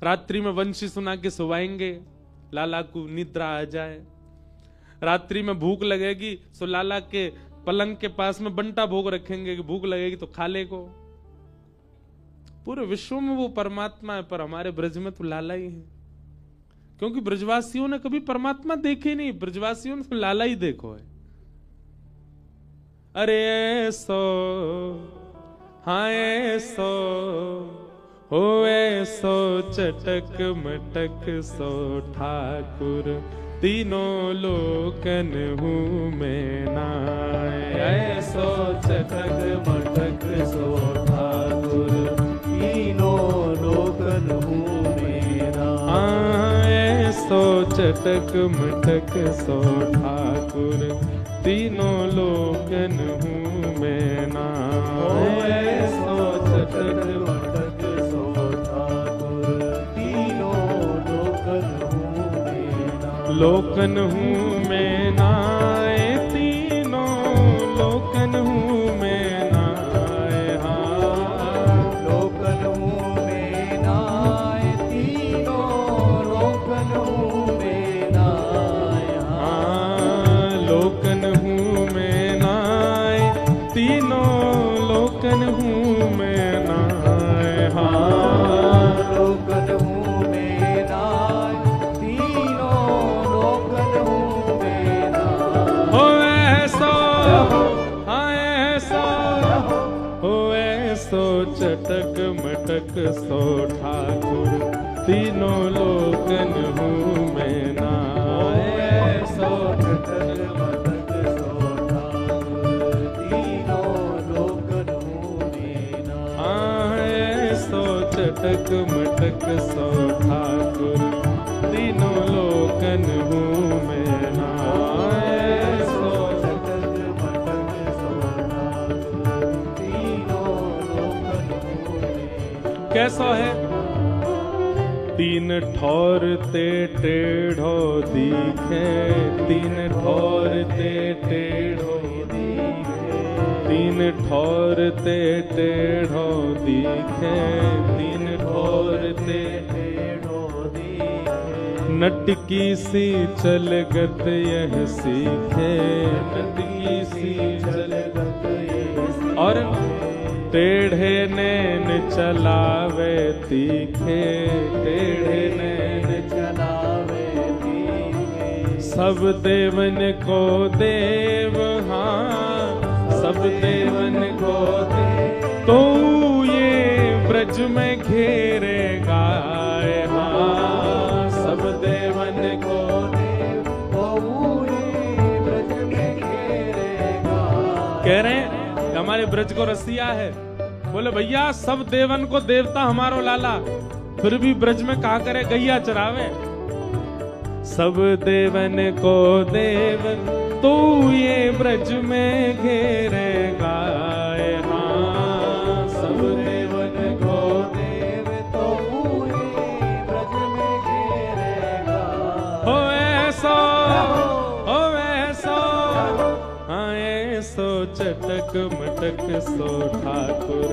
रात्रि में वंशी सुना के सुवाएंगे, लाला को निद्रा आ जाए। रात्रि में भूख लगेगी तो लाला के पलंग के पास में बंटा भोग रखेंगे कि भूख लगेगी तो खा ले को। पूरे विश्व में वो परमात्मा है, पर हमारे ब्रज में तो लाला ही है, क्योंकि ब्रजवासियों ने कभी परमात्मा देखे नहीं, ब्रजवासियों ने तो लाला ही देखो है। अरे ऐसो हाँ ऐसो हो ऐसो चटक मटक सो ठाकुर, तीनों लोकन हूँ मैं नाय। ऐसो चटक मटक सो ठाकुर, तीनों लोकन हूँ मैं नाय। ऐसो चटक मटक सो ठाकुर, तीनों लोकन हूँ मैं नाय। ऐसो चटक मटक सो ठाकुर, तीनों लोकन हूँ मैं नाय। लोकन हूँ मैं नाय, तीनों लोकन हूँ मैं नाय। हाँ लोकन हूँ मैं नाय, तीनों लोकन हूँ मैं नाय। हाँ लोकन हूँ मैं नाय, तीनों लोकन हूँ मैं नाय। हाँ लोकन हूँ मैं नाय, तीनों लोकन हूँ मैं नाय। हो ऐसो हाँ ऐसो हो ऐसो चटक मटक सो ठाकुर, तीनों लोकन हूँ मैं नाय। ऐसो चटक मटक सो ठाकुर, तीनों लोकन हूँ मैं नाय। हाँ ऐसो चटक मटक सो ठाकुर, तीनों लोकन हूँ मैं नाय। ऐसो चटक मटक सो ठाकुर, तीनों लोकन हूँ मैं नाय। कैसा है? तीन ठौर ते टेढ़ो दिखे, तीन ठौर ते टेढ़ो दिखे, तीन ठौर ते टेढ़ो दिखे, तीन ठौर ते टेढ़ो दिखे। नटकी सी चलगत यह सीखे, नटकी सी चलगत यह और टेढ़े नैन चलावे तीखे, टेढ़े नैन चलावे तीखे। सब देवन को देव हाँ, सब देवन को देव, तो ये ब्रज में घेरेगा हाँ। सब देवन को देव तो ये ब्रज में घेरेगा। कह रहे हैं हमारे ब्रज को रसिया है। बोले भैया सब देवन को देवता हमारो लाला, फिर भी ब्रज में कहा करे गैया चरावे। सब देवन को देव तू ये ब्रज में घेरेगा हाँ। सब देवन को देव तो ये ब्रज में घेरेगा। हो ऐसो हो ऐसो हाँ ऐसो चटक मटक सो ठाकुर,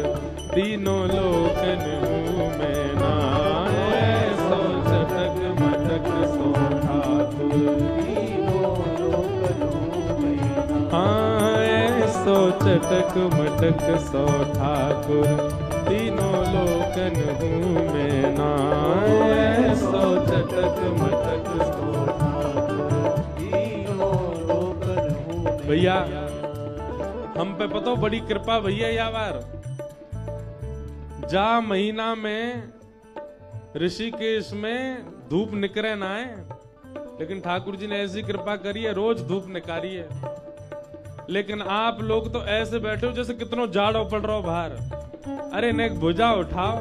तीनों लोकन हूँ मैं नाय। ऐसो चटक मटक सो ठाकुर, तीनों लोकन हूँ मैं नाय। हाँ ऐसो चटक मटक सो ठाकुर, तीनों लोकन हूँ मैं नाय। ऐसो चटक मटक सो ठाकुर, तीनों लोकन हूँ मैं भैया हम पे पतो बड़ी कृपा भैया यार। जा महीना में ऋषिकेश में धूप निकरे ना है, लेकिन ठाकुर जी ने ऐसी कृपा करी है रोज धूप निकारी है। लेकिन आप लोग तो ऐसे बैठे हो जैसे कितनो जाड़ो पड़ रहा हो बाहर। अरे नेक भुजा उठाओ,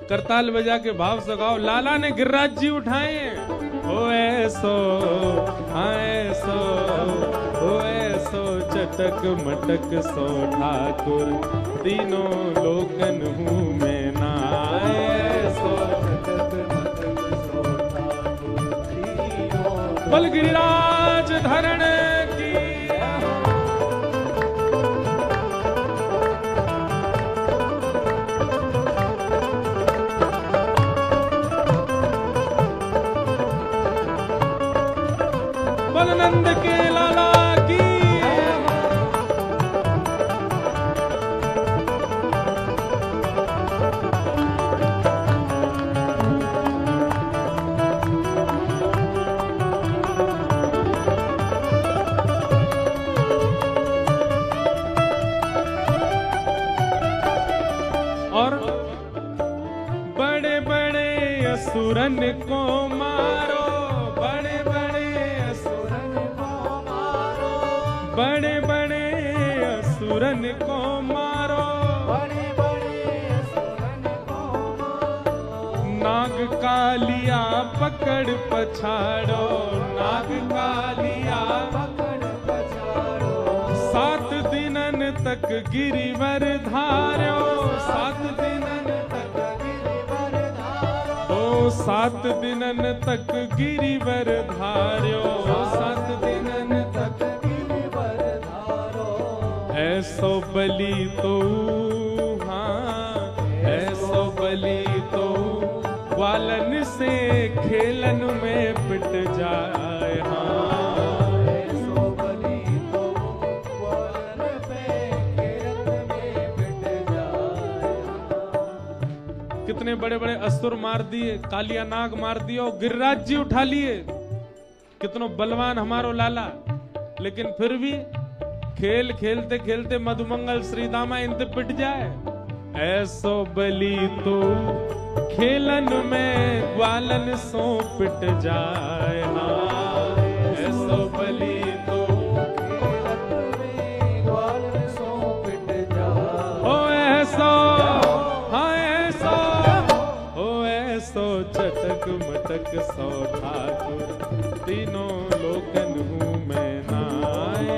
करताल बजा के भाव सगाओ, लाला ने गिरिराज जी उठाए हैं। ओ ऐसो हाँ ऐसो ओ ऐसो चटक मटक सो ठाकुर, तीनों लोकन हूँ मैं नाय। ऐसो चटक मटक सो ठाकुर, तीनों बल गिरिराज धरण की बोल नंद के लाला की। और बड़े बड़े असुरन को मारो, बड़े बड़े असुरन को मारो, बड़े बड़े असुरन को मारो, बड़े बड़े असुरन को मारो। नाग कालिया पकड़ पछाड़ो, नाग कालिया पकड़ पछाड़ो। 7 दिनन तक गिरिवर धार्यो, 7 दिनन तक गिरिवर धार्यो। ओ 7 दिनन तक गिरिवर धार्यो, 7 दिनन तक गिरिवर धारो। ऐसो बलि तो, हाँ ऐसो बलि तो ग्वालन से खेलन में पिट जाए। हाँ कितने बड़े बड़े असुर मार दिए, कालिया नाग मार दियो, गिरिराज जी उठा लिए। कितनो बलवान हमारो लाला, लेकिन फिर भी खेल खेलते खेलते मधुमंगल श्री दामा इंत पिट जाए। ऐसो बलि तो खेलन में ग्वालन सो पिट जाए। हाँ ऐसो बलि तो खेलन में ग्वालन सो पिट जाए। ओ ऐसो, चटक मटक सो ठाकुर तीनों लोकन हूँ मैं नाय।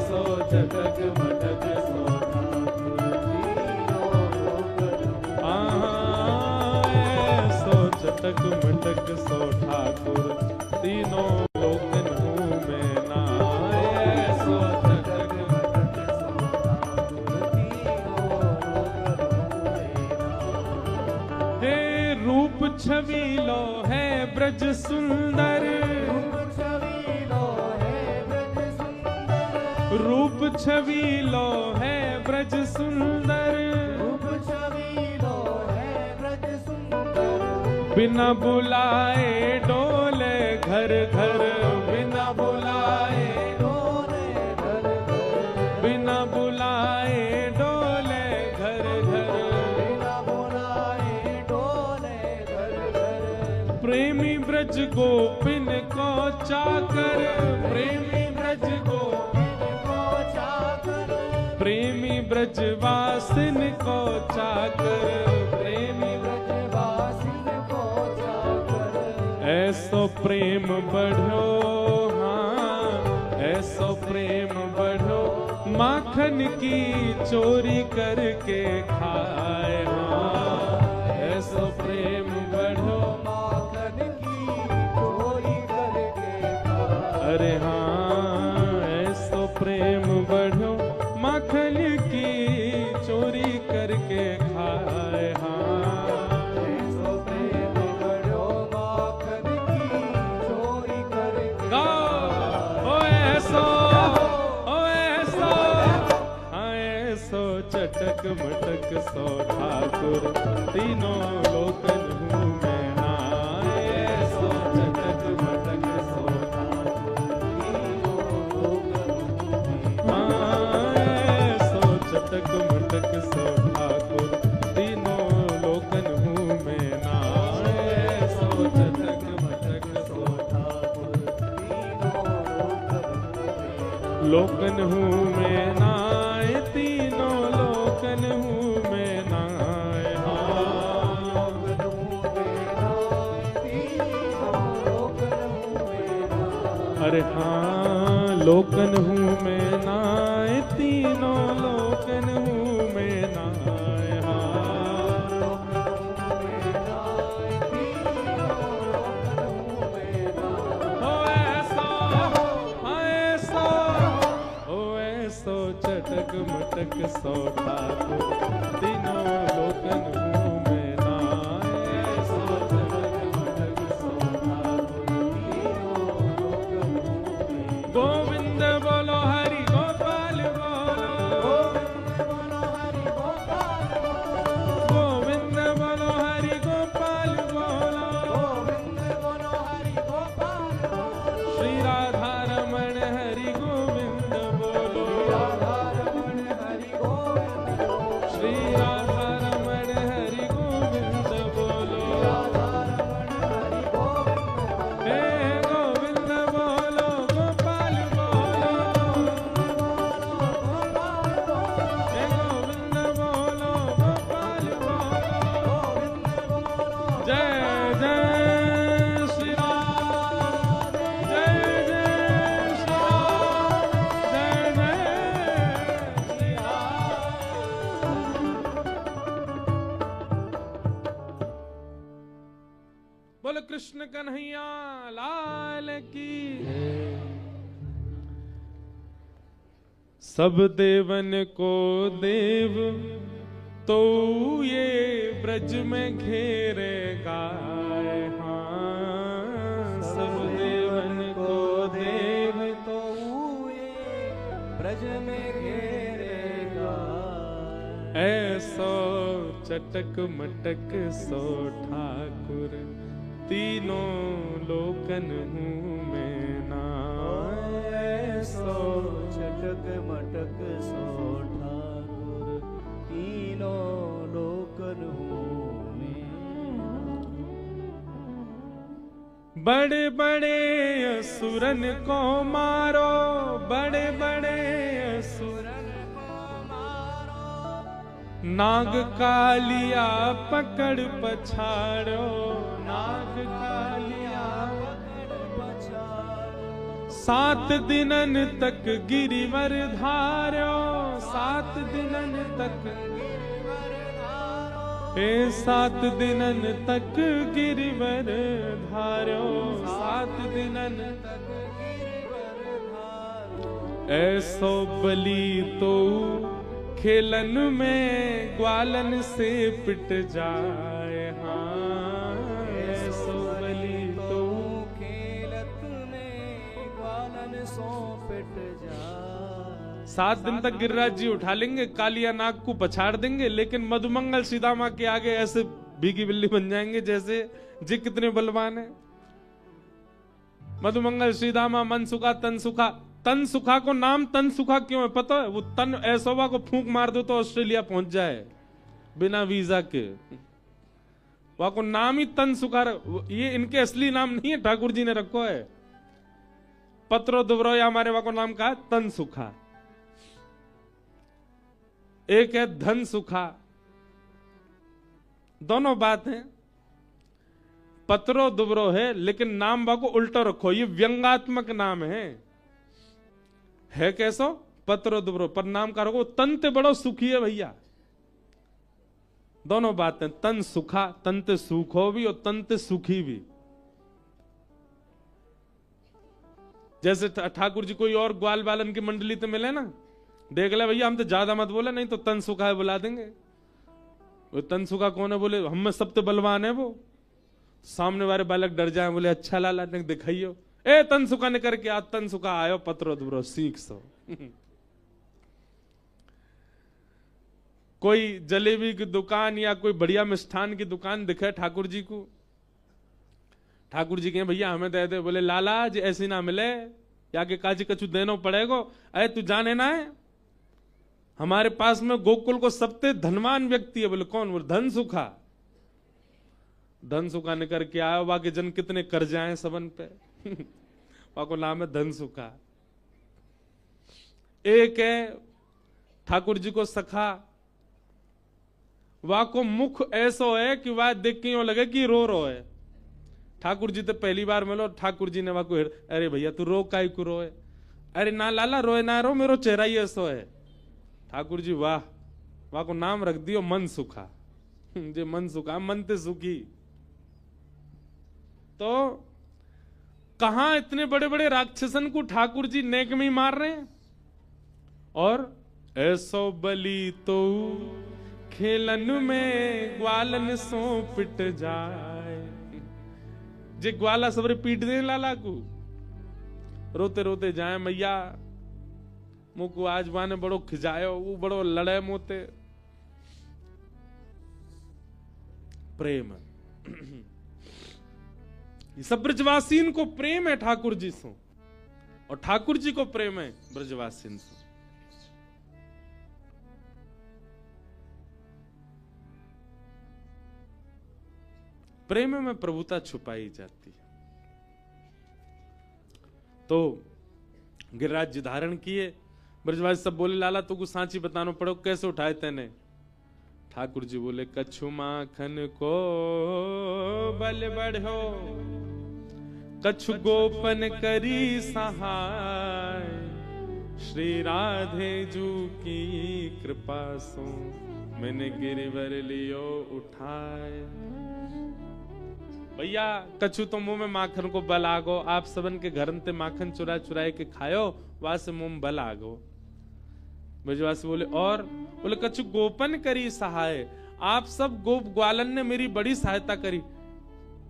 सो चटक मटक सो ठाकुर तीनों लोकन आए। सो चटक मटक सो ठाकुर तीनों लोकन हूँ मैं नाय। सो चटक मटक सो ठाकुर तीनों लोकन हूँ मैं नाय। रूप छबीलो है ब्रज सुंदर, रूप छबीलो है ब्रज सुंदर। रूप छबीलो है ब्रज सुंदर, रूप छबीलो है ब्रज सुंदर। बिना बुलाए डोले घर घर, बिना बुलाए डोले घर घर। बिना बुलाए डोले घर घर, बिना बुलाए डोले घर घर। प्रेमी ब्रज गोपिन को चाकर, प्रेमी ब्रज गोपिन को चाकर। प्रेमी ब्रजवासिन को चाकर, प्रेमी ब्रजवासिन को चाकर। ऐसो प्रेम बढ़ो, हाँ ऐसो प्रेम बढ़ो माखन की चोरी करके खाए। हाँ ऐसो प्रेम बढ़ो माखन की चोरी करके खाए। अरे हाँ ऐसो प्रेम बढ़ो माखन की चोरी करके खाए। हाँ ऐसो प्रेम बढ़ो माखन की चोरी करके खाए। ओ ऐसो, ओ ऐसो, हाँ ऐसो चटक मटक सो ठाकुर तीनों लोकन हूँ मैं नाय। ऐसो चटक मटक सो ठाकुर तीनों लोकन हूँ मैं नाय। ऐसो चटक मटक सो ठाकुर तीनों लोकन हूँ मैं नाय। ऐसो चटक मटक सो ठाकुर तीनों लोकन हूँ मैं नाय। तीनों लोकन हूँ मैं नाय। अरे हाँ लोकन हूँ मैं नाय, तीनों लोकन हूँ मैं नाय। चटक मटक सो ठाकुर तीनों लोकन हूँ मैं नाय। सो चटक मटक सो ठाकुर तीनों लोकन हूँ मैं जय जय श्री राम, जय जय श्री राम, जय जय श्री राम। बोलो कृष्ण कन्हैया लाल की। सब देवन को देव तो ये ब्रज में घेरेगा। हाँ, सब देवन को देव तो ये ब्रज में घेरेगा। ऐसो चटक मटक सो ठाकुर, तीनों लोकन हूँ मैं ना। ऐसो चटक मटक सो ठाकुर, तीनों लोकन हूँ मैं। बड़े बड़े असुरन को मारो, बड़े बड़े असुरन को मारो। नाग कालिया पकड़ पछाड़ो, नाग कालिया पकड़ पछाड़ो। 7 दिनन तक गिरिवर धार्यो, 7 दिनन तक हे 7 दिनन तक गिरिवर धार्यो, 7 दिनन तक गिरिवर धार्यो। ऐसो बलि तो खेलन में ग्वालन से पिट जाए। हाँ, ऐसो बलि तो खेलत में ग्वालन सो पिट जाए। 7 दिन तक गिरिराज जी उठा लेंगे, कालिया नाग को पछाड़ देंगे, लेकिन मधुमंगल सीतामा के आगे ऐसे भीगी बिल्ली बन जाएंगे जैसे जी कितने बलवान है। मधुमंगल सीतामा मन सुखा तन सुखा। तन सुखा को नाम तन सुखा क्यों है पता है? वो तन ऐसोवा को फूंक मार दो तो ऑस्ट्रेलिया पहुंच जाए बिना वीजा के। वहां को नाम ही तन सुखा। ये इनके असली नाम नहीं है, ठाकुर जी ने रखो है। पत्रो दुबरो या हमारे वहां को नाम कहा तन सुखा। एक है धन सुखा, दोनों बात है। पत्रो दुबरो है लेकिन नाम बा को उल्टो रखो, ये व्यंगात्मक नाम है कैसो? पत्रो दुबरो पर नाम का रखो। तंत बड़ो सुखी है भैया, दोनों बातें। तन सुखा, तंत सुखो भी और तंत सुखी भी। जैसे ठाकुर जी कोई और ग्वाल बालन की मंडली तो मिले ना, देख ले भैया हम तो ज्यादा मत बोले, नहीं तो तन सुखा है बुला देंगे। वो तन सुखा कौन है? बोले हम में सब तो बलवान है वो। सामने वाले बालक डर जाए, बोले अच्छा लाला ने दिखाइयो। ए तन सुखा ने करके आज तन सुखा आयो, पत्रो दुबरो सीख सो। कोई जलेबी की दुकान या कोई बढ़िया मिष्ठान की दुकान दिखे ठाकुर जी को, ठाकुर जी कहे भैया हमें दे दे। बोले लाला जी ऐसी ना मिले, या के काजी कछु देनो पड़ेगो। अरे तू जाने ना है हमारे पास में गोकुल को सबसे धनवान व्यक्ति है। बोले कौन? बोले धन सुखा। धन सुखा ने करके आया, बाकी जन कितने कर्जे आए सबन पे। वहां को नाम है धन सुखा। एक है ठाकुर जी को सखा, वहां को मुख ऐसो है कि वह देख के यूं लगे कि रो है। ठाकुर जी तो पहली बार मिलो, ठाकुर जी ने वहां को अरे भैया तू रो काई को रोए? अरे ना लाला रोए ना रो, मेरो चेहरा ही ऐसो है। ठाकुर जी वाह, वहां को नाम रख दियो मन सुखा। जे मन सुखा, मन ते सुखी। तो कहां इतने बड़े बड़े राक्षसन को ठाकुर जी नेक में ही मार रहे हैं। और ऐसो बलि तो खेलन में ग्वालन सो पिट जाए। जे ग्वाला सबरे पीट दे लाला को, रोते रोते जाए मैया मुको आज वाने बड़ो खिजायो, वो बड़ो लड़े मोते। प्रेम ये सब ब्रजवासीन को प्रेम है ठाकुर जी से, और ठाकुर जी को प्रेम है ब्रजवासीन से। प्रेम में प्रभुता छुपाई जाती है। तो गिरिराज जी धारण किए, ब्रजवासी सब बोले लाला तुको सांची बताना पड़ो, कैसे उठाए तेने? ठाकुर जी बोले कछु माखन को बल बढ़ो, कछु गोपन करी सहाय, श्री राधे जू की कृपा सो मैंने गिरवर लियो उठाए। भैया कछु तो मुंह में माखन को बल आगो, आप सबन के घर ते माखन चुरा चुराए के खायो, वहां से मुंह में बल आगो। ब्रजवासी बोले और बोले कछु गोपन करी सहाय, आप सब गोप ग्वालन ने मेरी बड़ी सहायता करी।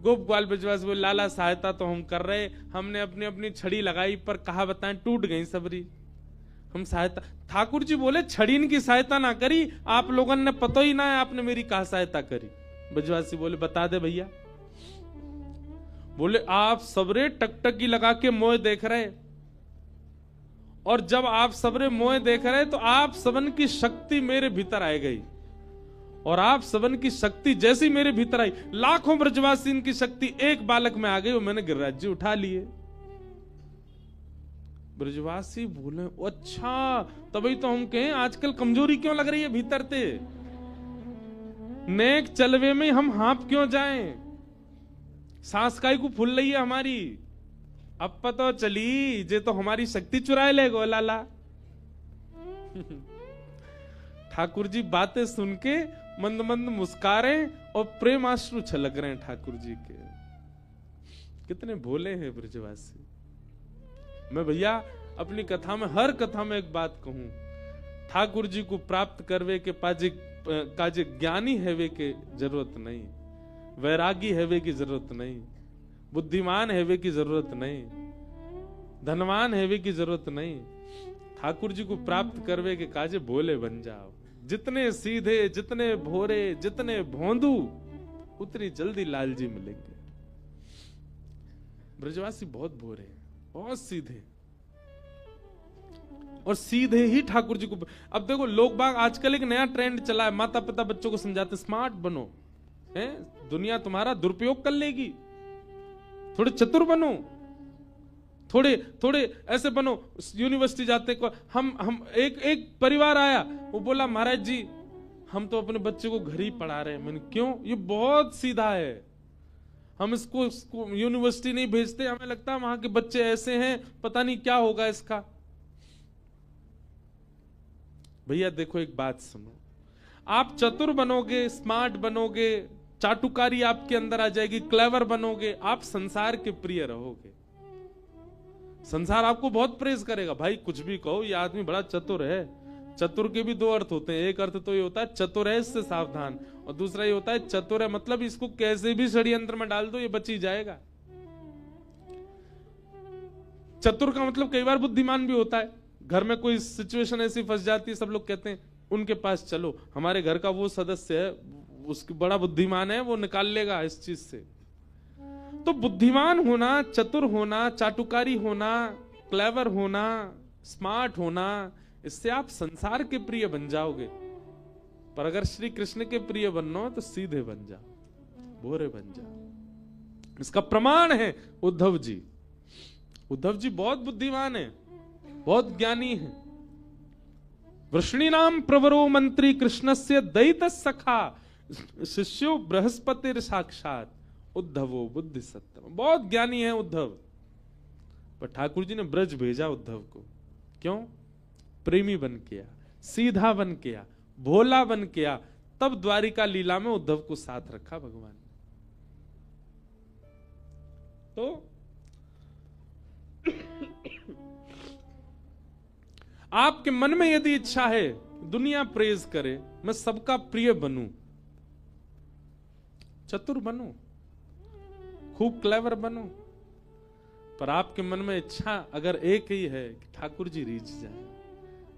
गोप ग्वाल ब्रजवासी बोले लाला सहायता तो हम कर रहे, हमने अपनी अपनी छड़ी लगाई पर कहा बताएं टूट गई सबरी, हम सहायता। ठाकुर जी बोले छड़ीन की सहायता ना करी, आप लोगों ने पता ही ना है आपने मेरी कहा सहायता करी। ब्रजवासी बोले बता दे भैया। बोले आप सबरे टकटकी लगा के मोह देख रहे, और जब आप सबरे मोह देख रहे तो आप सबन की शक्ति मेरे भीतर आ गई, और आप सबन की शक्ति जैसी मेरे भीतर आई, लाखों ब्रजवासी की शक्ति एक बालक में आ गई और मैंने गिरिराज जी उठा लिए। ब्रजवासी बोले अच्छा, तभी तो हम कहें आजकल कमजोरी क्यों लग रही है भीतर ते, नेक चलवे में हम हाँप क्यों जाएं, सांस काई को फूल रही है हमारी, अब पता चली जे तो हमारी शक्ति चुराए ले गो लाला। ठाकुर जी बातें सुन के मंद मंद मुस्कारे और प्रेमाश्रु छलक रहे हैं ठाकुर जी के। कितने भोले हैं ब्रजवासी। मैं भैया अपनी कथा में, हर कथा में एक बात कहूं, ठाकुर जी को प्राप्त करवे के काजे ज्ञानी हैवे के जरूरत नहीं, वैरागी हैवे की जरूरत नहीं, बुद्धिमान हैवे की जरूरत नहीं, धनवान हैवे की जरूरत नहीं। ठाकुर जी को प्राप्त करवे के काजे भोले बन जाओ। जितने सीधे, जितने भोरे, जितने भोंदू, उतनी जल्दी लाल जी मिलेंगे। ब्रजवासी बहुत भोरे, बहुत सीधे, और सीधे ही ठाकुर जी को। अब देखो लोग बाग आजकल एक नया ट्रेंड चला है, माता पिता बच्चों को समझाते स्मार्ट बनो, है दुनिया तुम्हारा दुरुपयोग कर लेगी, थोड़े चतुर बनो, थोड़े थोड़े ऐसे बनो। यूनिवर्सिटी जाते को हम एक परिवार आया, वो बोला महाराज जी हम तो अपने बच्चे को घर ही पढ़ा रहे हैं। मैंने क्यों, ये बहुत सीधा है, हम इसको यूनिवर्सिटी नहीं भेजते, हमें लगता है वहां के बच्चे ऐसे हैं, पता नहीं क्या होगा इसका। भैया देखो एक बात सुनो, आप चतुर बनोगे, स्मार्ट बनोगे, चाटुकारी आपके अंदर आ जाएगी, क्लेवर बनोगे, आप संसार के प्रिय रहोगे। संसार आपको बहुत प्रेज करेगा, भाई कुछ भी कहो ये आदमी बड़ा चतुर है। चतुर के भी दो अर्थ होते हैं, एक अर्थ तो ये होता है चतुर है इससे सावधान, और दूसरा ये होता है चतुर है मतलब इसको कैसे भी षड्यंत्र में डाल दो ये बच ही जाएगा। चतुर का मतलब कई बार बुद्धिमान भी होता है। घर में कोई सिचुएशन ऐसी फंस जाती है, सब लोग कहते हैं उनके पास चलो, हमारे घर का वो सदस्य है, उसकी बड़ा बुद्धिमान है, वो निकाल लेगा इस चीज से। तो बुद्धिमान होना, चतुर होना, चाटुकारी होना, क्लेवर होना, स्मार्ट होना, इससे आप संसार के प्रिय बन जाओगे। पर अगर श्री कृष्ण के प्रिय बनना हो तो सीधे बन जाओ, भोरे बन जाओ। इसका प्रमाण है उद्धव जी। उद्धव जी बहुत बुद्धिमान है, बहुत ज्ञानी है। वृष्णि नाम प्रवरो मंत्री कृष्णस्य दैत सखा शिष्यो बृहस्पति साक्षात उद्धवो बुद्धि सत्तम। बहुत ज्ञानी है उद्धव, पर ठाकुर जी ने ब्रज भेजा उद्धव को। क्यों? प्रेमी बन के आया, सीधा बन के आया, भोला बन के आया, तब द्वारिका लीला में उद्धव को साथ रखा भगवान ने। तो आपके मन में यदि इच्छा है दुनिया प्रेज करे, मैं सबका प्रिय बनूं, चतुर बनूं, खूब क्लेवर बनूं, पर आपके मन में इच्छा अगर एक ही है कि ठाकुर जी रीझ जाए,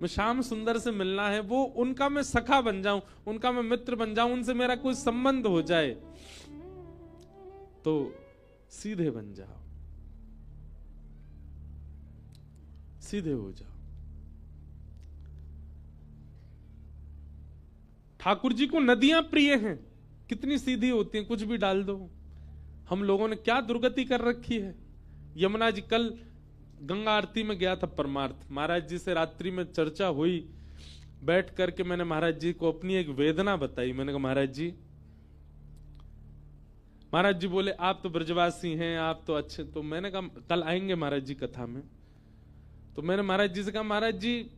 मैं श्याम सुंदर से मिलना है, वो उनका मैं सखा बन जाऊं, उनका मैं मित्र बन जाऊं, उनसे मेरा कोई संबंध हो जाए, तो सीधे बन जाओ, सीधे हो जाओ। ठाकुर जी को नदियां प्रिय हैं, कितनी सीधी होती हैं, कुछ भी डाल दो। हम लोगों ने क्या दुर्गति कर रखी है। यमुना जी, कल गंगा आरती में गया था परमार्थ, महाराज जी से रात्रि में चर्चा हुई बैठ करके मैंने महाराज जी को अपनी एक वेदना बताई। मैंने कहा महाराज जी बोले आप तो ब्रजवासी हैं, आप तो अच्छे। तो मैंने कहा कल आएंगे महाराज जी कथा में। तो मैंने महाराज जी से कहा महाराज जी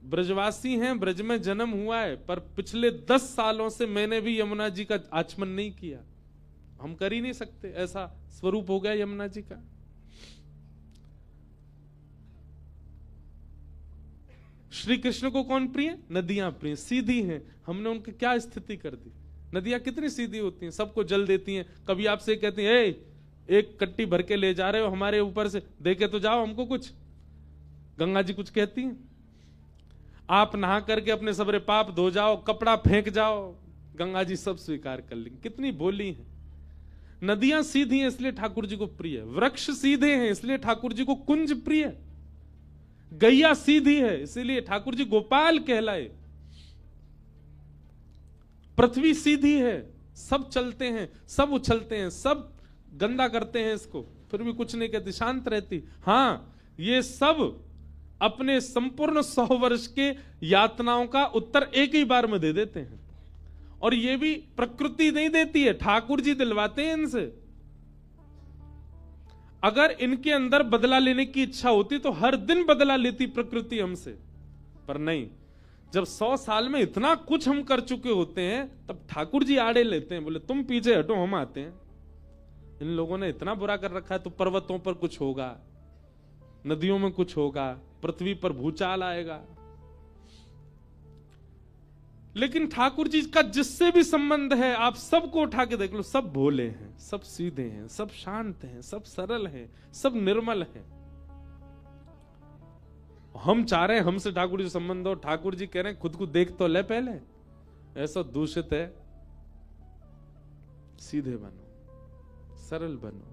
ब्रजवासी हैं, ब्रज में जन्म हुआ है, पर पिछले 10 सालों से मैंने भी यमुना जी का आचमन नहीं किया। हम कर ही नहीं सकते, ऐसा स्वरूप हो गया यमुना जी का। श्री कृष्ण को कौन प्रिय? नदियां प्रिय, सीधी हैं। हमने उनकी क्या स्थिति कर दी? नदियां कितनी सीधी होती हैं, सबको जल देती हैं। कभी आपसे कहती हैं एक कट्टी भर के ले जा रहे हो हमारे ऊपर से, देके तो जाओ हमको कुछ। गंगा जी कुछ कहती हैं? आप नहा करके अपने सबरे पाप धो जाओ, कपड़ा फेंक जाओ, गंगा जी सब स्वीकार कर लेंगे। कितनी बोली है। नदियां सीधी हैं इसलिए ठाकुर जी को प्रिय, वृक्ष सीधे हैं इसलिए ठाकुर जी को कुंज प्रिय, गैया सीधी है इसीलिए ठाकुर जी गोपाल कहलाए, पृथ्वी सीधी है, सब चलते हैं, सब उछलते हैं, सब गंदा करते हैं इसको, फिर भी कुछ नहीं कहती, शांत रहती। हाँ, ये सब अपने संपूर्ण 100 वर्ष के यातनाओं का उत्तर एक ही बार में दे देते हैं। और ये भी प्रकृति नहीं देती है, ठाकुर जी दिलवाते हैं इनसे। अगर इनके अंदर बदला लेने की इच्छा होती तो हर दिन बदला लेती प्रकृति हमसे, पर नहीं। जब 100 साल में इतना कुछ हम कर चुके होते हैं तब ठाकुर जी आड़े लेते हैं, बोले तुम पीछे हटो, हम आते हैं। इन लोगों ने इतना बुरा कर रखा है तो पर्वतों पर कुछ होगा, नदियों में कुछ होगा, पृथ्वी पर भूचाल आएगा। लेकिन ठाकुर जी का जिससे भी संबंध है आप सबको उठा के देख लो, सब भोले हैं, सब सीधे हैं, सब शांत हैं, सब सरल हैं, सब निर्मल हैं। हम चाह रहे हैं हमसे ठाकुर जी संबंध हो, ठाकुर जी कह रहे हैं खुद को देख तो ले पहले, ऐसा दूषित है। सीधे बनो, सरल बनो।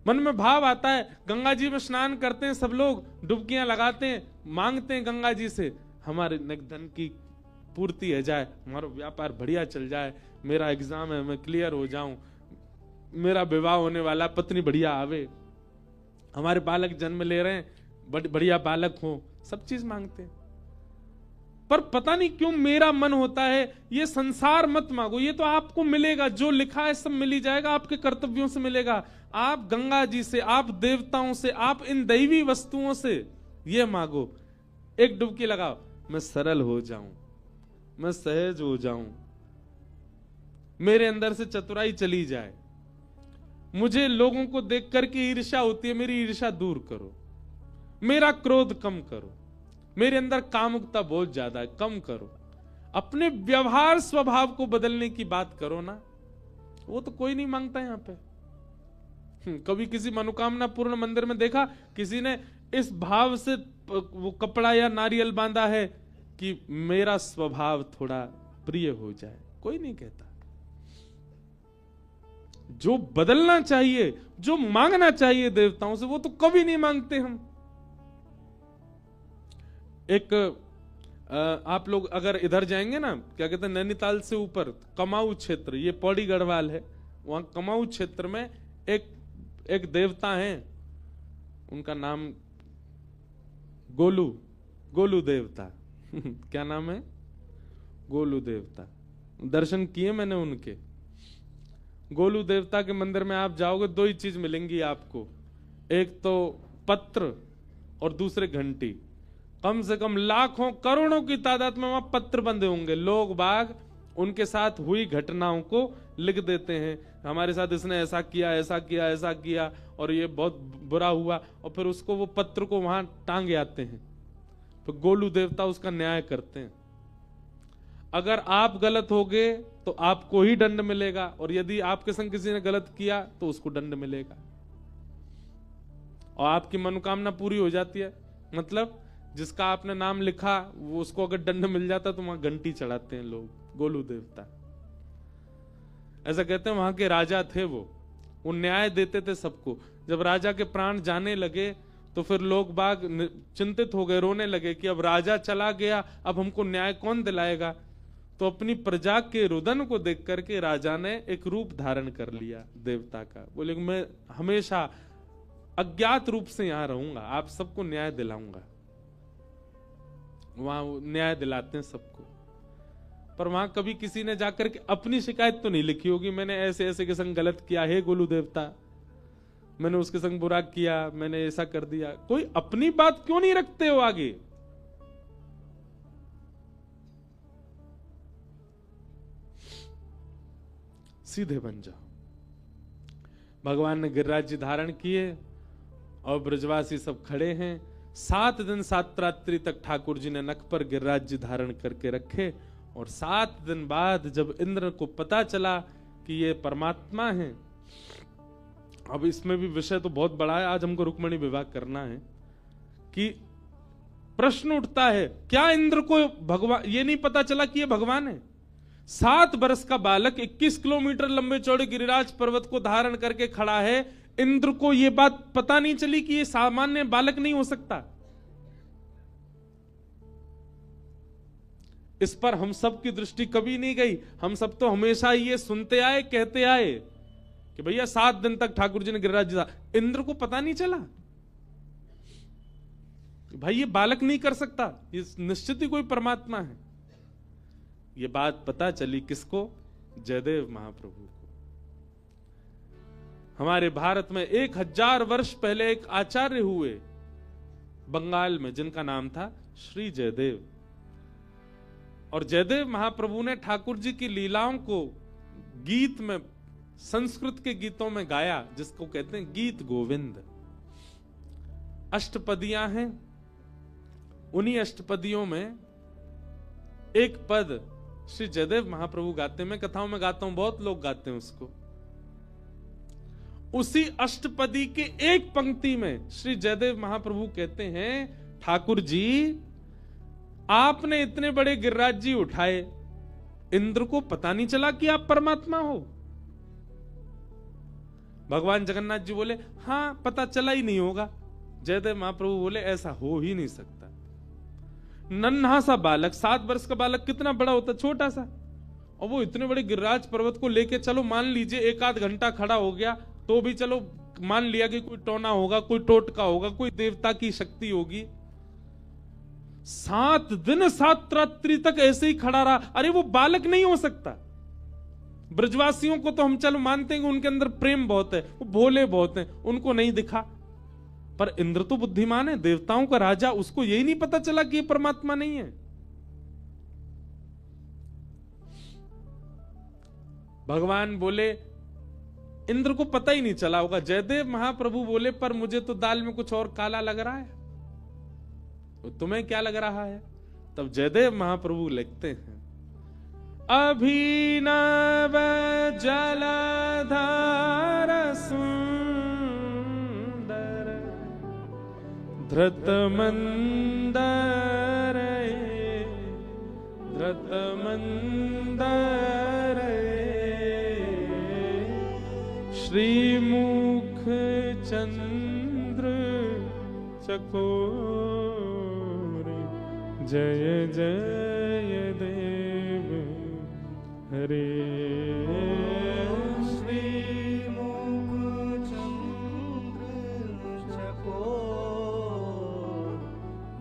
मन में भाव आता है, गंगा जी में स्नान करते हैं सब लोग, डुबकियां लगाते हैं, मांगते हैं गंगा जी से हमारे धन की पूर्ति हो जाए, हमारा व्यापार बढ़िया चल जाए, मेरा एग्जाम है मैं क्लियर हो जाऊं, मेरा विवाह होने वाला, पत्नी बढ़िया आवे, हमारे बालक जन्म ले रहे हैं, बढ़िया बालक हो, सब चीज मांगते हैं। पर पता नहीं क्यों मेरा मन होता है ये संसार मत मांगो, ये तो आपको मिलेगा, जो लिखा है सब मिल ही जाएगा, आपके कर्तव्यों से मिलेगा। आप गंगा जी से, आप देवताओं से, आप इन दैवी वस्तुओं से ये मांगो, एक डुबकी लगाओ, मैं सरल हो जाऊं, मैं सहज हो जाऊं, मेरे अंदर से चतुराई चली जाए, मुझे लोगों को देख करके ईर्ष्या होती है, मेरी ईर्ष्या दूर करो, मेरा क्रोध कम करो, मेरे अंदर कामुकता बहुत ज्यादा है, कम करो, अपने व्यवहार स्वभाव को बदलने की बात करो ना। वो तो कोई नहीं मांगता यहां पे। कभी किसी मनोकामना पूर्ण मंदिर में देखा किसी ने इस भाव से वो कपड़ा या नारियल बांधा है कि मेरा स्वभाव थोड़ा प्रिय हो जाए? कोई नहीं कहता। जो बदलना चाहिए, जो मांगना चाहिए देवताओं से, वो तो कभी नहीं मांगते हम। एक आप लोग अगर इधर जाएंगे ना, क्या कहते हैं, नैनीताल से ऊपर कमाऊ क्षेत्र, ये पौड़ी गढ़वाल है, वहां कमाऊ क्षेत्र में एक देवता हैं, उनका नाम गोलू देवता क्या नाम है? गोलू देवता। दर्शन किए मैंने उनके। गोलू देवता के मंदिर में आप जाओगे, 2 ही चीज मिलेंगी आपको, एक तो पत्र और दूसरे घंटी। कम से कम लाखों करोड़ों की तादाद में वहां पत्र बंधे होंगे, लोग बाग उनके साथ हुई घटनाओं को लिख देते हैं, हमारे साथ इसने ऐसा किया, ऐसा किया, ऐसा किया, और ये बहुत बुरा हुआ, और फिर उसको वो पत्र को वहां टांगे आते हैं, तो गोलू देवता उसका न्याय करते हैं। अगर आप गलत होगे तो आपको ही दंड मिलेगा, और यदि आपके संग किसी ने गलत किया तो उसको दंड मिलेगा, और आपकी मनोकामना पूरी हो जाती है। मतलब जिसका आपने नाम लिखा वो, उसको अगर दंड मिल जाता तो वहां घंटी चढ़ाते हैं लोग, गोलू देवता। ऐसा कहते हैं वहां के राजा थे वो न्याय देते थे सबको। जब राजा के प्राण जाने लगे तो फिर लोग बाग चिंतित हो गए, रोने लगे कि अब राजा चला गया, अब हमको न्याय कौन दिलाएगा। तो अपनी प्रजा के रुदन को देख करके राजा ने एक रूप धारण कर लिया देवता का। बोले मैं हमेशा अज्ञात रूप से यहां रहूंगा, आप सबको न्याय दिलाऊंगा। वहां वो न्याय दिलाते हैं सबको। पर वहां कभी किसी ने जाकर के अपनी शिकायत तो नहीं लिखी होगी, मैंने ऐसे ऐसे के संग गलत किया है गोलू देवता, मैंने उसके संग बुरा किया, मैंने ऐसा कर दिया। कोई अपनी बात क्यों नहीं रखते हो आगे? सीधे बन जाओ। भगवान ने गिरिराज जी धारण किए और ब्रजवासी सब खड़े हैं। 7 दिन 7 रात्रि तक ठाकुर जी ने नख पर गिरिराज जी धारण करके रखे। और 7 दिन बाद जब इंद्र को पता चला कि ये परमात्मा है, अब इसमें भी विषय तो बहुत बड़ा है, आज हमको रुक्मणी विवाह करना है, कि प्रश्न उठता है क्या इंद्र को भगवान ये नहीं पता चला कि ये भगवान है? 7 वर्ष का बालक 21 किलोमीटर लंबे चौड़े गिरिराज पर्वत को धारण करके खड़ा है। इंद्र को यह बात पता नहीं चली कि यह सामान्य बालक नहीं हो सकता। इस पर हम सब की दृष्टि कभी नहीं गई। हम सब तो हमेशा ये सुनते आए, कहते आए कि भैया 7 दिन तक ठाकुर जी ने गिरिराज जी, इंद्र को पता नहीं चला भाई ये बालक नहीं कर सकता, ये निश्चित ही कोई परमात्मा है। ये बात पता चली किसको? जयदेव महाप्रभु को। हमारे भारत में 1000 वर्ष पहले एक आचार्य हुए बंगाल में, जिनका नाम था श्री जयदेव। और जयदेव महाप्रभु ने ठाकुर जी की लीलाओं को गीत में, संस्कृत के गीतों में गाया, जिसको कहते हैं गीत गोविंद। अष्टपदियां हैं, उन्हीं अष्टपदियों में एक पद श्री जयदेव महाप्रभु गाते हैं। मैं कथाओं में गाता हूं, बहुत लोग गाते हैं उसको। उसी अष्टपदी के एक पंक्ति में श्री जयदेव महाप्रभु कहते हैं, ठाकुर जी आपने इतने बड़े गिरिराज जी उठाए, इंद्र को पता नहीं चला कि आप परमात्मा हो? भगवान जगन्नाथ जी बोले हां पता चला ही नहीं होगा। जयदेव महाप्रभु बोले ऐसा हो ही नहीं सकता। नन्हा सा बालक, 7 वर्ष का बालक कितना बड़ा होता, छोटा सा, और वो इतने बड़े गिरिराज पर्वत को लेके, चलो मान लीजिए 1 आध घंटा खड़ा हो गया तो भी चलो मान लिया कि कोई टोना होगा, कोई टोटका होगा, कोई देवता की शक्ति होगी। 7 दिन 7 रात्रि तक ऐसे ही खड़ा रहा। अरे वो बालक नहीं हो सकता। ब्रजवासियों को तो हम चलो मानते हैं कि उनके अंदर प्रेम बहुत है, वो भोले बहुत हैं, उनको नहीं दिखा। पर इंद्र तो बुद्धिमान है, देवताओं का राजा, उसको यही नहीं पता चला कि ये परमात्मा नहीं है। भगवान बोले इंद्र को पता ही नहीं चला होगा। जयदेव महाप्रभु बोले पर मुझे तो दाल में कुछ और काला लग रहा है, तो तुम्हें क्या लग रहा है? तब जयदेव महाप्रभु लिखते हैं, अभिनव जलधार सुंदर धृत मंदर श्रीमुख चंद्र चकोर जय जय देव हरे। श्रीमुख चंद्र चकोर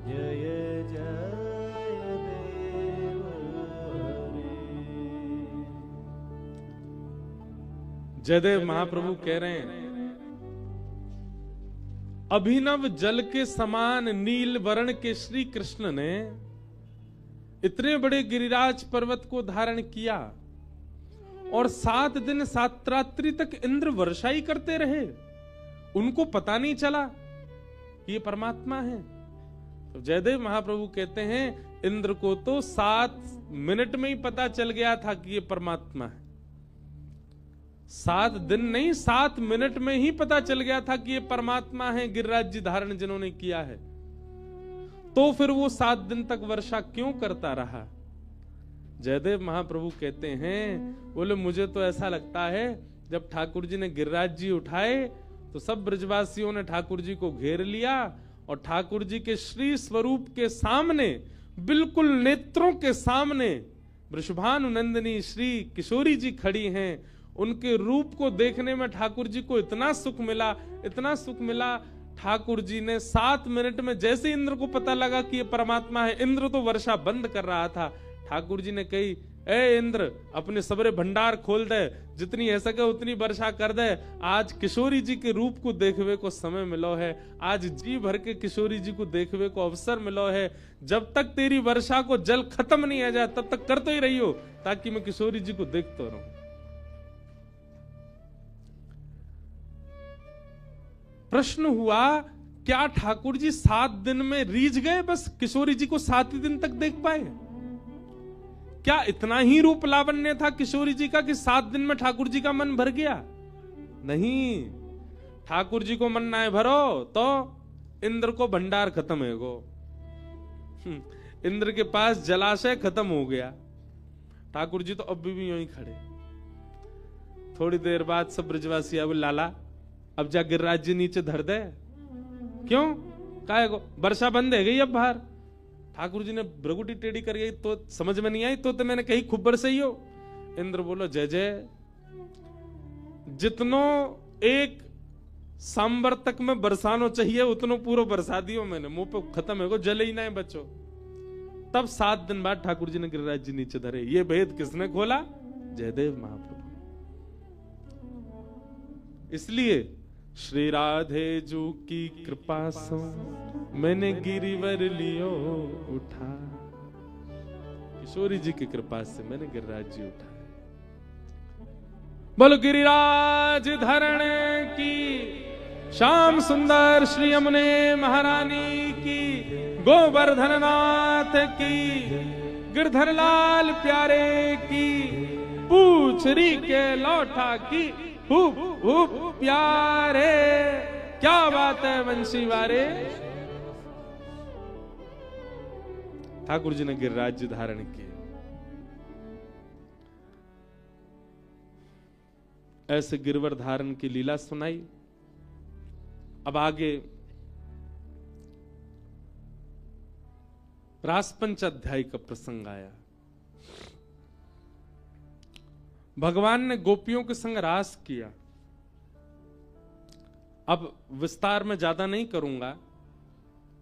जय जय देव हरे। जयदेव महाप्रभु कह रहे हैं, अभिनव जल के समान नील वर्ण के श्री कृष्ण ने इतने बड़े गिरिराज पर्वत को धारण किया और 7 दिन 7 रात्रि तक इंद्र वर्षा ही करते रहे, उनको पता नहीं चला ये परमात्मा है। तो जयदेव महाप्रभु कहते हैं इंद्र को तो 7 मिनट में ही पता चल गया था कि ये परमात्मा है। 7 दिन नहीं, 7 मिनट में ही पता चल गया था कि ये परमात्मा है, गिरिराज जी धारण जिन्होंने किया है। तो फिर वो 7 दिन तक वर्षा क्यों करता रहा? जयदेव महाप्रभु कहते हैं, बोले मुझे तो ऐसा लगता है जब ठाकुर जी ने गिरिराज जी उठाए तो सब ब्रजवासियों ने ठाकुर जी को घेर लिया और ठाकुर जी के श्री स्वरूप के सामने, बिल्कुल नेत्रों के सामने वृषभानुनंदिनी श्री किशोरी जी खड़ी हैं। उनके रूप को देखने में ठाकुर जी को इतना सुख मिला, इतना सुख मिला ठाकुर जी ने 7 मिनट में, जैसे इंद्र को पता लगा कि ये परमात्मा है, इंद्र तो वर्षा बंद कर रहा था, ठाकुर जी ने कही, ए इंद्र, अपने सबरे भंडार खोल दे, जितनी है सके उतनी वर्षा कर दे। आज किशोरी जी के रूप को देखवे को समय मिलो है, आज जी भर के किशोरी जी को देखवे को अवसर मिलो है। जब तक तेरी वर्षा को जल खत्म नहीं आ जाए तब तक करते ही रहियो, ताकि मैं किशोरी जी को देखता रहूं। प्रश्न हुआ, क्या ठाकुर जी 7 दिन में रीझ गए, बस किशोरी जी को 7 ही दिन तक देख पाए? क्या इतना ही रूप लावण्य था किशोरी जी का कि 7 दिन में ठाकुर जी का मन भर गया? नहीं, ठाकुर जी को मन ना भरो तो इंद्र को भंडार खत्म है गो। इंद्र के पास जलाशय खत्म हो गया, ठाकुर जी तो अब भी यूं ही खड़े। थोड़ी देर बाद सब ब्रजवासी अब लाला, अब जा गिरिराज जी नीचे धर दे। क्यों? काहे को? वर्षा बंद है गई अब बाहर। ठाकुर जी ने भ्रगुटी टेढ़ी कर गई तो समझ में नहीं आई, तो मैंने कही खूब बरसई हो। इंद्र बोलो, जय जय, जितनो एक सांबर तक में बरसानो चाहिए उतनो पूरा बरसा दियो मैंने, मुंह पे खत्म है, जल ही ना है बच्चो। तब 7 दिन बाद ठाकुर जी ने गिरिराज जी नीचे धरे। ये भेद किसने खोला? जयदेव महाप्रभु। इसलिए श्री राधे जू की कृपा से मैंने गिरिवर लियो उठा, किशोरी जी की कृपा से मैंने गिरिराज जी उठा। बोलो गिरिराज धरण की, श्याम सुंदर श्री यमुने महारानी की, गोवर्धन नाथ की, गिरधर लाल प्यारे की, पूछरी के लौठा की, हुप हुप प्यारे। क्या बात है वंशी वारे। ठाकुर जी ने गिरिराज जी धारण किए। ऐसे गिरवर धारण की लीला सुनाई। अब आगे रासपंच अध्याय का प्रसंग आया। भगवान ने गोपियों के संग रास किया। अब विस्तार में ज्यादा नहीं करूंगा,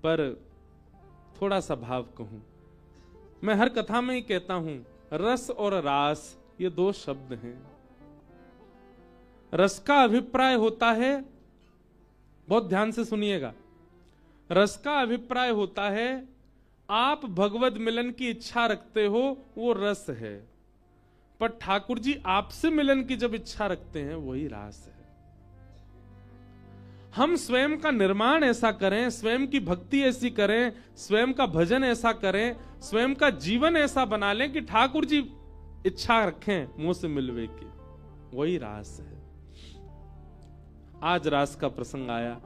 पर थोड़ा सा भाव कहूं। मैं हर कथा में ही कहता हूं, रस और रास ये 2 शब्द हैं। रस का अभिप्राय होता है, बहुत ध्यान से सुनिएगा, रस का अभिप्राय होता है आप भगवत मिलन की इच्छा रखते हो, वो रस है। पर ठाकुर जी आपसे मिलन की जब इच्छा रखते हैं, वही रास है। हम स्वयं का निर्माण ऐसा करें, स्वयं की भक्ति ऐसी करें, स्वयं का भजन ऐसा करें, स्वयं का जीवन ऐसा बना लें कि ठाकुर जी इच्छा रखें मुंह से मिलवे की, वही रास है। आज रास का प्रसंग आया।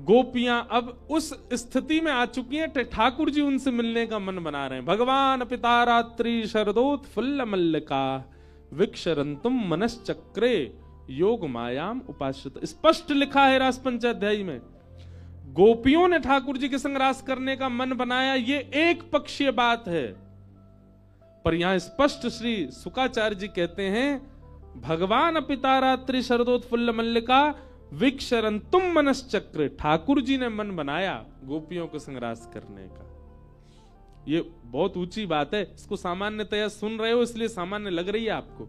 गोपियां अब उस स्थिति में आ चुकी हैं, ठाकुर जी उनसे मिलने का मन बना रहे हैं। भगवान पिता रात्रि शरदोत्फुल्ल मल्लिका विक्षरंतुम मनश्चक्रे योग मायाम उपाश्रित। स्पष्ट लिखा है रासपंच अध्याय में, गोपियों ने ठाकुर जी के संग रास करने का मन बनाया। ये एक पक्षीय बात है, पर यहां स्पष्ट श्री शुकाचार्य जी कहते हैं, भगवान पिता रात्रि शरदोत्फुल्ल मल्लिका विक्षरंतुम मनश्चक्र। ठाकुर जी ने मन बनाया गोपियों के संग रास करने का। ये बहुत ऊंची बात है। इसको सामान्यतया सुन रहे हो इसलिए सामान्य लग रही है आपको।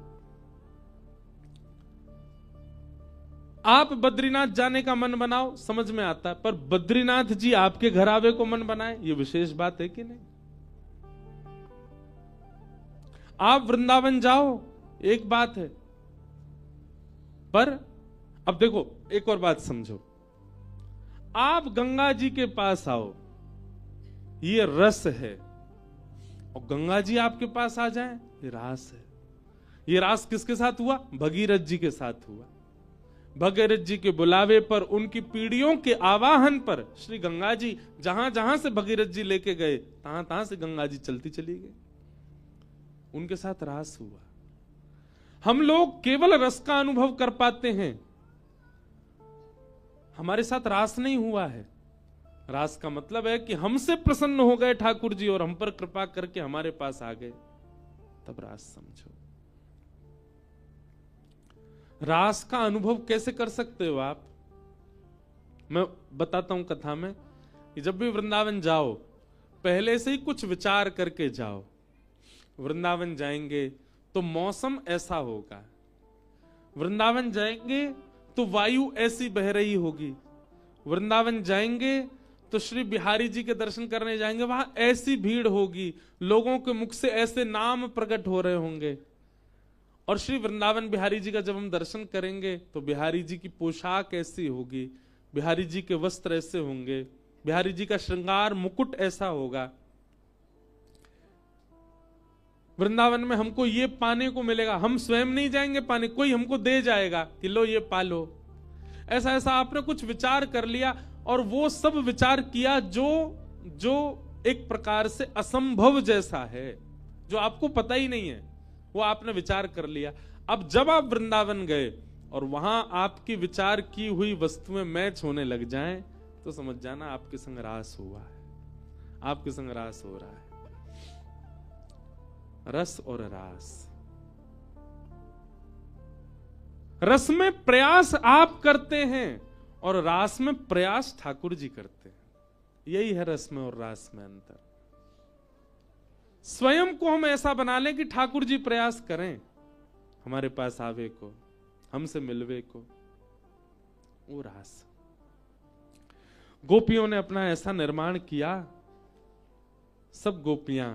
आप बद्रीनाथ जाने का मन बनाओ, समझ में आता है, पर बद्रीनाथ जी आपके घर आवे को मन बनाए, ये विशेष बात है कि नहीं? आप वृंदावन जाओ, एक बात है, पर अब देखो एक और बात समझो। आप गंगा जी के पास आओ, ये रस है, और गंगा जी आपके पास आ जाएं, ये रास है। ये रास किसके साथ हुआ? भगीरथ जी के साथ हुआ। भगीरथ जी के बुलावे पर, उनकी पीढ़ियों के आवाहन पर श्री गंगा जी जहां जहां से भगीरथ जी लेके गए, तहां तहां से गंगा जी चलती चली गई। उनके साथ रास हुआ। हम लोग केवल रस का अनुभव कर पाते हैं, हमारे साथ रास नहीं हुआ है। रास का मतलब है कि हमसे प्रसन्न हो गए ठाकुर जी और हम पर कृपा करके हमारे पास आ गए, तब रास समझो। रास का अनुभव कैसे कर सकते हो आप? मैं बताता हूं कथा में कि जब भी वृंदावन जाओ पहले से ही कुछ विचार करके जाओ। वृंदावन जाएंगे तो मौसम ऐसा होगा, वृंदावन जाएंगे तो वायु ऐसी बह रही होगी, वृंदावन जाएंगे तो श्री बिहारी जी के दर्शन करने जाएंगे, वहां ऐसी भीड़ होगी, लोगों के मुख से ऐसे नाम प्रकट हो रहे होंगे। और श्री वृंदावन बिहारी जी का जब हम दर्शन करेंगे तो बिहारी जी की पोशाक ऐसी होगी, बिहारी जी के वस्त्र ऐसे होंगे, बिहारी जी का श्रृंगार मुकुट ऐसा होगा। वृंदावन में हमको ये पाने को मिलेगा, हम स्वयं नहीं जाएंगे पाने, कोई हमको दे जाएगा कि लो ये पालो। ऐसा ऐसा आपने कुछ विचार कर लिया और वो सब विचार किया जो एक प्रकार से असंभव जैसा है, जो आपको पता ही नहीं है, वो आपने विचार कर लिया। अब जब आप वृंदावन गए और वहां आपकी विचार की हुई वस्तुएं मैच होने लग जाएं तो समझ जाना आपके संग रास हुआ है, आपके संग रास हो रहा है। रस और रास, रस में प्रयास आप करते हैं और रास में प्रयास ठाकुर जी करते हैं। यही है रस में और रास में अंतर। स्वयं को हम ऐसा बना लें कि ठाकुर जी प्रयास करें हमारे पास आवे को, हमसे मिलवे को, वो रास। गोपियों ने अपना ऐसा निर्माण किया, सब गोपियां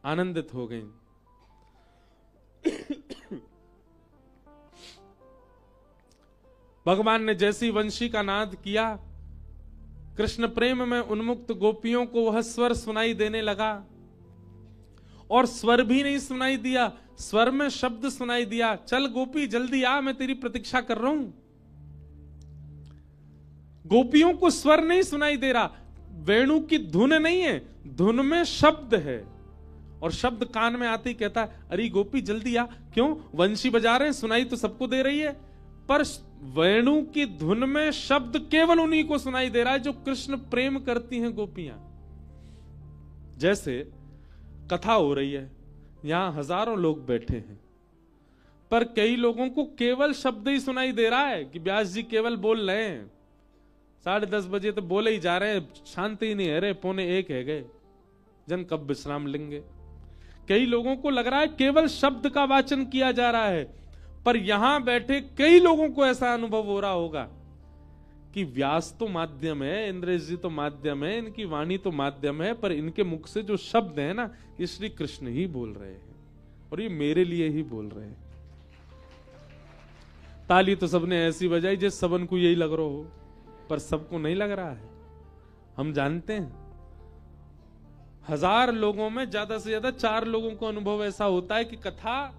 आनंदित हो गईं। भगवान ने जैसी वंशी का नाद किया, कृष्ण प्रेम में उन्मुक्त गोपियों को वह स्वर सुनाई देने लगा। और स्वर भी नहीं सुनाई दिया, स्वर में शब्द सुनाई दिया, चल गोपी जल्दी आ, मैं तेरी प्रतीक्षा कर रहा हूं। गोपियों को स्वर नहीं सुनाई दे रहा, वेणु की धुन नहीं है, धुन में शब्द है। और शब्द कान में आते ही कहता है अरे गोपी जल्दी आ, क्यों वंशी बजा रहे हैं, सुनाई तो सबको दे रही है, पर वेणु की धुन में शब्द केवल उन्हीं को सुनाई दे रहा है जो कृष्ण प्रेम करती हैं गोपियां। जैसे कथा हो रही है, यहां हजारों लोग बैठे हैं, पर कई लोगों को केवल शब्द ही सुनाई दे रहा है कि व्यास जी केवल बोल रहे हैं, 10:30 बजे तो बोले ही जा रहे हैं, शांति ही नहीं है रे, 12:45 है गए, जन कब विश्राम लेंगे। कई लोगों को लग रहा है केवल शब्द का वाचन किया जा रहा है, पर यहां बैठे कई लोगों को ऐसा अनुभव हो रहा होगा कि व्यास तो माध्यम है, इंद्रेश जी तो माध्यम है, इनकी वाणी तो माध्यम है, पर इनके मुख से जो शब्द है ना, ये श्री कृष्ण ही बोल रहे हैं और ये मेरे लिए ही बोल रहे हैं। ताली तो सबने ऐसी बजाई जैसे सबन को यही लग रहा हो, पर सबको नहीं लग रहा है। हम जानते हैं 1000 लोगों में ज्यादा से ज्यादा 4 लोगों को अनुभव ऐसा होता है कि कथा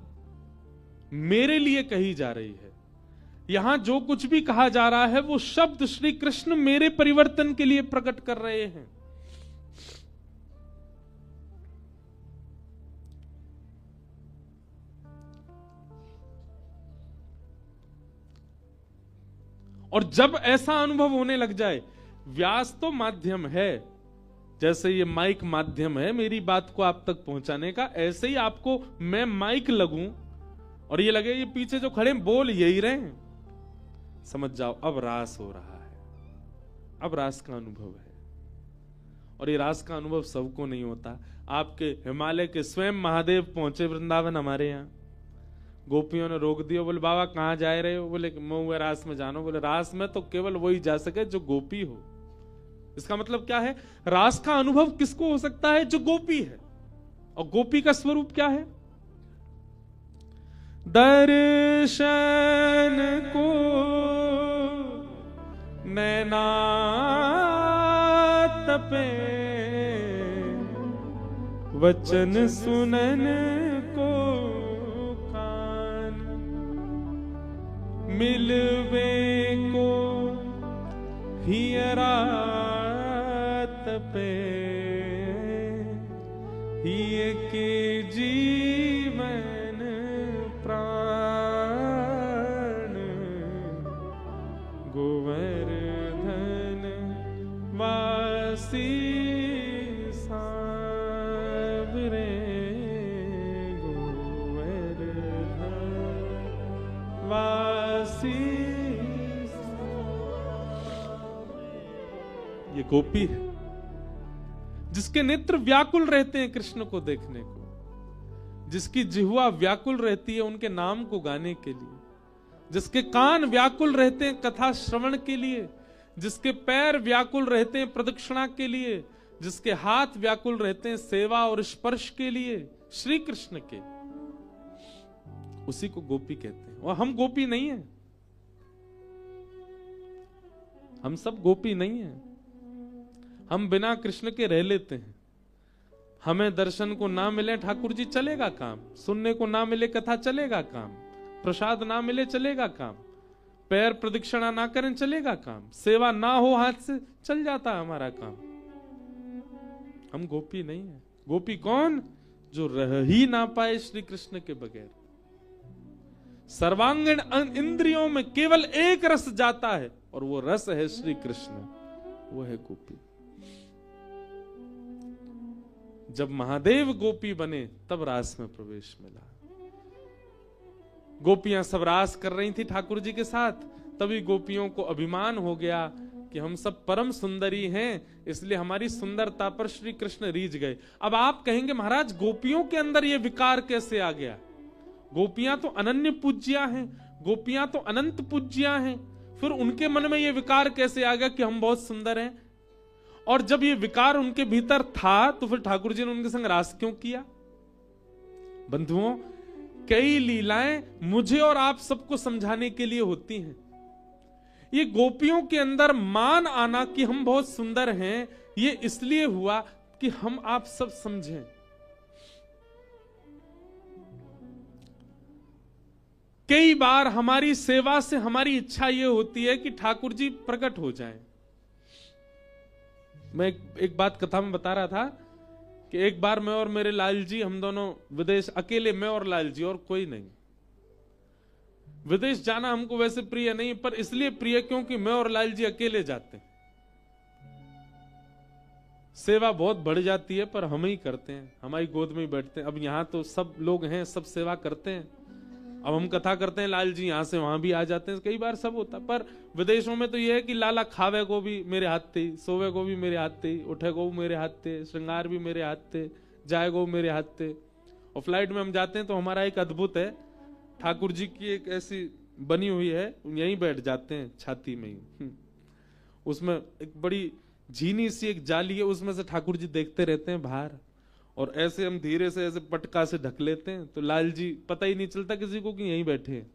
मेरे लिए कही जा रही है। यहां जो कुछ भी कहा जा रहा है वो शब्द श्री कृष्ण मेरे परिवर्तन के लिए प्रकट कर रहे हैं। और जब ऐसा अनुभव होने लग जाए, व्यास तो माध्यम है, जैसे ये माइक माध्यम है मेरी बात को आप तक पहुंचाने का, ऐसे ही आपको मैं माइक लगूं और ये लगे ये पीछे जो खड़े बोल यही रहे हैं, समझ जाओ अब रास हो रहा है, अब रास का अनुभव है। और ये रास का अनुभव सबको नहीं होता। आपके हिमालय के स्वयं महादेव पहुंचे वृंदावन हमारे यहाँ, गोपियों ने रोक दिया, बोले बाबा कहाँ जा रहे हो, बोले मैं हुए रास में जानो। बोले रास में तो केवल वही जा सके जो गोपी हो। इसका मतलब क्या है, रास का अनुभव किसको हो सकता है, जो गोपी है। और गोपी का स्वरूप क्या है, दर्शन को नैना तपे, वचन सुनन को कान, मिलवे को हियरा तपे, हिय के जीवन प्राण, गोवर्धन वासी सावरे, गोवर्धन वासी। ये गोपी है, जिसके नेत्र व्याकुल रहते हैं कृष्ण को देखने को, जिसकी जिह्वा व्याकुल रहती है उनके नाम को गाने के लिए, जिसके कान व्याकुल रहते हैं कथा श्रवण के लिए, जिसके पैर व्याकुल रहते हैं प्रदक्षिणा के लिए, जिसके हाथ व्याकुल रहते हैं सेवा और स्पर्श के लिए श्री कृष्ण के, उसी को गोपी कहते हैं। और हम गोपी नहीं है, हम सब गोपी नहीं है। हम बिना कृष्ण के रह लेते हैं। हमें दर्शन को ना मिले ठाकुर जी चलेगा काम, सुनने को ना मिले कथा चलेगा काम, प्रसाद ना मिले चलेगा काम, पैर प्रदक्षिणा ना करें चलेगा काम, सेवा ना हो हाथ से चल जाता है हमारा काम। हम गोपी नहीं है। गोपी कौन? जो रह ही ना पाए श्री कृष्ण के बगैर। सर्वांगीण इंद्रियों में केवल एक रस जाता है और वो रस है श्री कृष्ण, वो है गोपी। जब महादेव गोपी बने तब रास में प्रवेश मिला। गोपियां सब रास कर रही थी ठाकुर जी के साथ, तभी गोपियों को अभिमान हो गया कि हम सब परम सुंदरी हैं, इसलिए हमारी सुंदरता पर श्री कृष्ण रीझ गए। अब आप कहेंगे महाराज गोपियों के अंदर यह विकार कैसे आ गया? गोपियां तो अनन्य पूज्या हैं, गोपियां तो अनंत पूज्या हैं, फिर उनके मन में यह विकार कैसे आ गया कि हम बहुत सुंदर हैं? और जब ये विकार उनके भीतर था तो फिर ठाकुर जी ने उनके संग रास क्यों किया? बंधुओं, कई लीलाएं मुझे और आप सबको समझाने के लिए होती हैं। ये गोपियों के अंदर मान आना कि हम बहुत सुंदर हैं, ये इसलिए हुआ कि हम आप सब समझें। कई बार हमारी सेवा से हमारी इच्छा ये होती है कि ठाकुर जी प्रकट हो जाएं। मैं एक बात कथा में बता रहा था कि एक बार मैं और मेरे लाल जी, हम दोनों विदेश, अकेले मैं और लाल जी और कोई नहीं। विदेश जाना हमको वैसे प्रिय नहीं, पर इसलिए प्रिय क्योंकि मैं और लाल जी अकेले जाते हैं। सेवा बहुत बढ़ जाती है पर हम ही करते हैं, हमारी गोद में ही बैठते हैं। अब यहां तो सब लोग हैं, सब सेवा करते हैं। अब हम कथा करते हैं, लाल जी यहां से वहां भी आ जाते हैं, कई बार सब होता। पर विदेशों में तो यह है कि लाला खावे को भी मेरे हाथ थे, सोवे को भी मेरे हाथ थे, उठे को भी मेरे हाथ थे, श्रृंगार भी मेरे हाथ थे, जाए को भी मेरे हाथ थे। और फ्लाइट में हम जाते हैं तो हमारा एक अद्भुत है, ठाकुर जी की एक ऐसी बनी हुई है, यहीं बैठ जाते हैं छाती में ही। उसमें एक बड़ी झीनी सी एक जाली है, उसमें से ठाकुर जी देखते रहते हैं बाहर, और ऐसे हम धीरे से ऐसे पटका से ढक लेते हैं, तो लाल जी पता ही नहीं चलता किसी को कि यहीं बैठे हैं।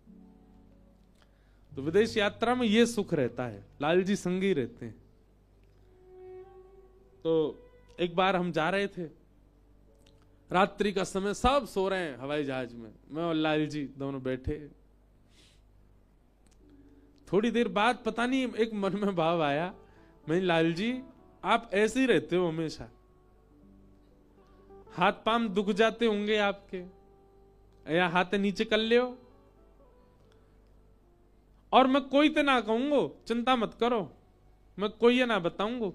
तो विदेश यात्रा में ये सुख रहता है, लाल जी संग ही रहते हैं। तो एक बार हम जा रहे थे, रात्रि का समय, सब सो रहे हैं हवाई जहाज में, मैं और लाल जी दोनों बैठे। थोड़ी देर बाद पता नहीं एक मन में भाव आया, मैं लाल जी आप ऐसे ही रहते हो हमेशा, हाथ पांव दुख जाते होंगे आपके, या हाथ नीचे कर ले हो, और मैं कोई तो ना कहूंगो, चिंता मत करो, मैं कोई ना बताऊंगो।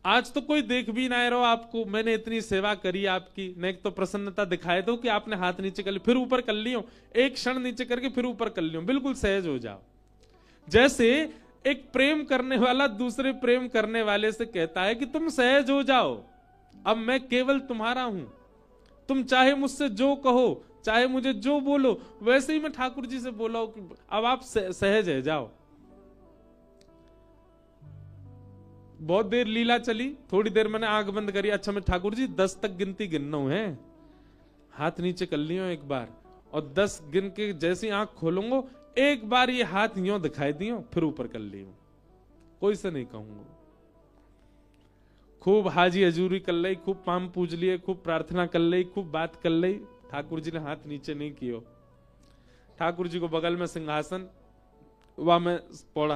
आज तो कोई देख भी ना रहो आपको, मैंने इतनी सेवा करी आपकी, न एक तो प्रसन्नता दिखाए दो कि आपने हाथ नीचे कर लिया, फिर ऊपर कर लियो, एक क्षण नीचे करके फिर ऊपर कर लियो, बिल्कुल सहज हो जाओ। जैसे एक प्रेम करने वाला दूसरे प्रेम करने वाले से कहता है कि तुम सहज हो जाओ, अब मैं केवल तुम्हारा हूं, तुम चाहे मुझसे जो कहो, चाहे मुझे जो बोलो, वैसे ही मैं ठाकुर जी से बोला कि अब आप सहज है जाओ। बहुत देर लीला चली, थोड़ी देर मैंने आंख बंद करी, अच्छा मैं ठाकुर जी 10 तक गिनती गिनना है, हाथ नीचे कर लियो एक बार, और 10 गिन के जैसी आंख खोलूंगा एक बार ये हाथ यूं दिखाई दियो, फिर ऊपर कर लियो, कोई से नहीं कहूंगा। खूब हाजी हजूरी कर ली, खूब पाम पूज लिए, खूब प्रार्थना कर ली, खूब बात कर ली, ठाकुर जी ने हाथ नीचे नहीं कियो। ठाकुर जी को बगल में सिंहासन, वह मैं पौड़ा